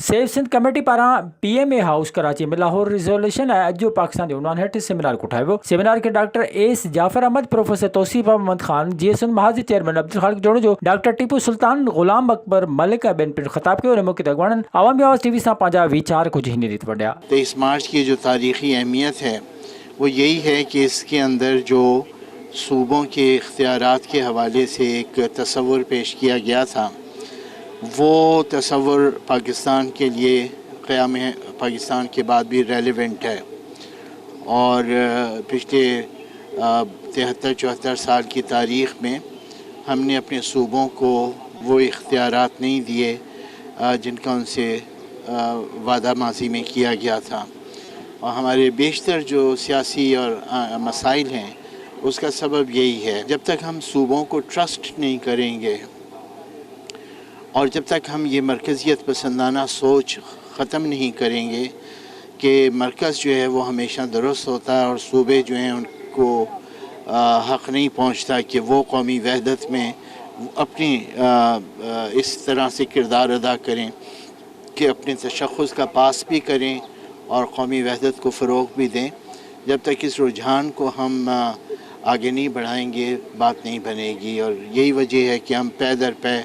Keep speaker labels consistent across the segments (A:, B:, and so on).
A: Save Sindh committee पारां PMA house Karachi में Lahore resolution अॼु पाकिस्तान जे उन्वान हेठि सेमिनार कोठायो वियो। सेमिनार के doctor S Jafar Ahmed, professor Tauseef Ahmed Khan, GSN Mahaz chairman Abdul Khaliq जोड़ो जो डॉक्टर टीपू सुल्तान, गुलाम अकबर मलिक ॿियनि पिण ख़िताब कयो। मौके ते अॻवाननि आवामी आवाज़ TV सां पंहिंजा वीचार कुछ हिन रीत वंडिया।
B: 23 मार्च की जो तारीख़ी अहमियत है वो यही है कि इसके अंदर जो सूबों के इख्तियारात के हवाले से एक तसव्वुर पेश किया गया था, वो तसव्वुर पाकिस्तान के लिए क़याम पाकिस्तान के बाद भी रेलेवेंट है। और पिछले 73-74 साल की तारीख़ में हमने अपने सूबों को वो इख्तियारात नहीं दिए जिनका उनसे वादा माजी में किया गया था। और हमारे बेशतर जो सियासी और मसाइल हैं उसका सबब यही है। जब तक हम सूबों को ट्रस्ट नहीं करेंगे और जब तक हम ये मरकज़ियत पसंदाना सोच ख़त्म नहीं करेंगे कि मरकज़ जो है वो हमेशा दुरुस्त होता है और सूबे जो हैं उनको हक़ नहीं पहुंचता कि वो कौमी वहदत में अपनी इस तरह से किरदार अदा करें कि अपने तशख़्ख़ुस का पास भी करें और कौमी वहदत को फ़रोग़ भी दें। जब तक इस रुझान को हम आगे नहीं बढ़ाएंगे बात नहीं बनेगी। और यही वजह है कि हम पै दर पै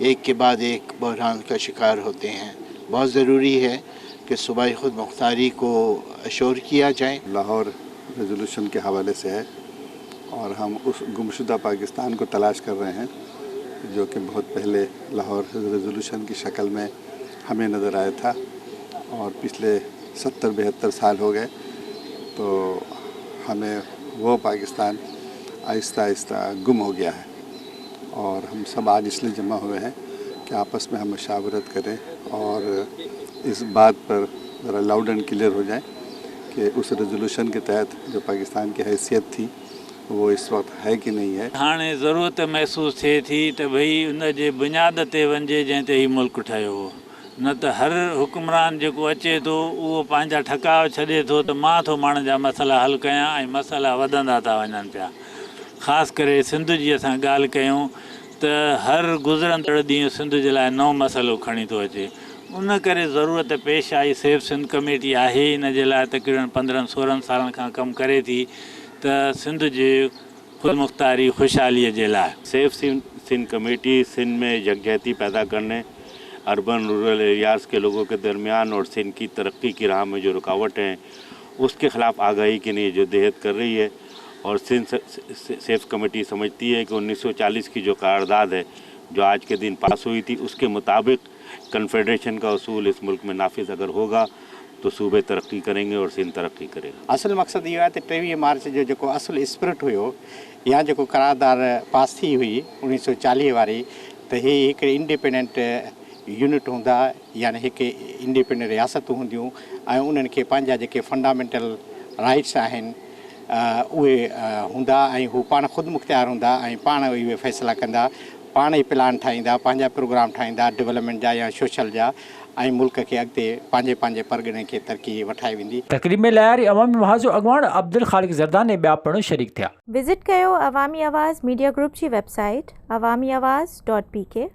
B: एक के बाद एक बहरान का शिकार होते हैं। बहुत ज़रूरी है कि सूबाई खुद मुख्तारी को अशोर किया जाए।
C: लाहौर रेजोल्यूशन के हवाले से है और हम उस गुमशुदा पाकिस्तान को तलाश कर रहे हैं जो कि बहुत पहले लाहौर रेजोल्यूशन की शक्ल में हमें नज़र आया था और पिछले 70-72 साल हो गए। तो हमें वो पाकिस्तान आहिस्ता आहिस्ता गुम हो गया है और हम सब आज इसलिए जमा हुए हैं कि आपस में हम मशावरत करें और इस बात पर ज़रा लाउड एंड क्लियर हो जाए कि उस रेजोल्यूशन के तहत जो पाकिस्तान की हैसियत थी वो इस वक्त है कि नहीं है।
D: हाणे ज़रूरत महसूस थिए थी त भई उन जे बुनियाद ते वञे जंहिं ते ही मुल्क ठाहियो हो। न त हर हुक्मरान जेको अचे थो उहो पंहिंजा ठकाव छॾे थो त मां थो माण्हुनि जा मसइला हल कयां ऐं मसइला वधंदा था वञनि पिया। ख़ासि करे सिंध जी असां ॻाल्हि कयूं त हर गुज़रंदड़ ॾींहुं सिंध जे लाइ नओं मसइलो खणी थो अचे। उन करे ज़रूरत पेश आई। सेव सिंध कमेटी आहे इन जे लाइ तक़रीबन 15-16 सालनि खां कमु करे थी त सिंध जे ख़ुदि मुख्तारी खुशहालीअ जे लाइ।
E: सेव सिंध कमेटी सिंध में यकजहती पैदा करने, अर्बन रूरल एरियाज़ के लोगों के दरमियान और सिंध की तरक्की की राह में जो रुकावट हैं उसके ख़िलाफ़ आगाही के लिए जद्दोजहद कर रही है। और सिंध सेव कमेटी समझती है कि 1940 की जो करारदाद है जो आज के दिन पास हुई थी उसके मुताबिक कन्फेडरेशन का उसूल इस मुल्क में नाफिज अगर होगा तो सूबे तरक्की करेंगे और सिंध तरक्की करेगा।
F: असल मकसद ये है कि 23 मार्च जो असल स्पिरिट हुयो या जो करारदाद पास थी हुई 1940 वारी तो ये एक इंडिपेंडेंट यूनिट हूंदा यानी एक इंडिपेंडेंट रियासतूं हूंदियूं ऐं उन्हनि खे पंहिंजा जेके फंडामेंटल राइट्स आहिनि उहे हूंदा ऐं हू पाण ख़ुदि मुख्तियार हूंदा ऐं पाण इहे फ़ैसिला कंदा, पाण ई प्लान ठाहींदा, पंहिंजा प्रोग्राम ठाहींदा डेवलपमेंट जा या सोशल जा ऐं मुल्क खे अॻिते पंहिंजे परगिणे खे तरक़ी वठाई वेंदी।
A: तक़रीब में लायारी अवामी महाज़ जो अॻवान अब्दुल खालिक ज़रदान ऐं ॿिया पिण शरीक थिया।
G: विज़िट कयो अवामी आवाज़ मीडिया ग्रुप जी वेबसाइट awamiawaz.pk